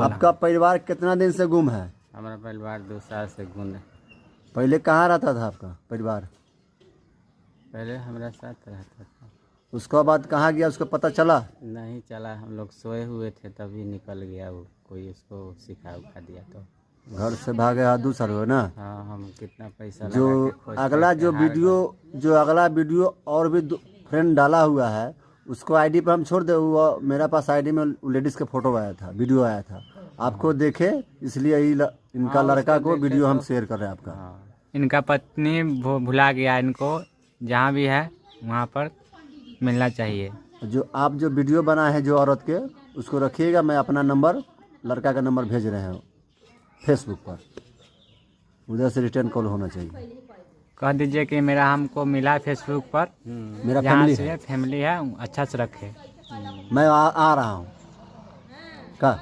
आपका परिवार कितना दिन से गुम है? हमारा परिवार 2 साल से गुम है। पहले कहाँ रहता था आपका परिवार? पहले हमारा साथ रहता था। उसके बाद कहाँ गया, उसको पता चला? नहीं चला, हम लोग सोए हुए थे तभी निकल गया वो, कोई उसको सिखा उखा दिया तो। घर से भागे हाथ दूसर हो ना। हाँ, हम कितना पैसा जो लगा के खोजते अगला थे, जो हार वीडियो गए। जो अगला वीडियो और भी फ्रेंड डाला हुआ है, उसको आईडी पर हम छोड़ दे। वो मेरा पास आईडी में लेडीज़ का फोटो आया था, वीडियो आया था, आपको देखे इसलिए इनका हाँ, लड़का उसको को देखे वीडियो हम तो- शेयर कर रहे हैं आपका। हाँ, इनका पत्नी भुला गया, इनको जहाँ भी है वहाँ पर मिलना चाहिए। जो आप जो वीडियो बनाए हैं जो औरत के, उसको रखिएगा। मैं अपना नंबर, लड़का का नंबर भेज रहे हैं फेसबुक पर, उधर से रिटर्न कॉल होना चाहिए। कह दीजिए कि मेरा हमको मिला फेसबुक पर, मेरा जहाँ फैमिली से है, फैमिली है अच्छा से रखे। मैं आ रहा हूँ का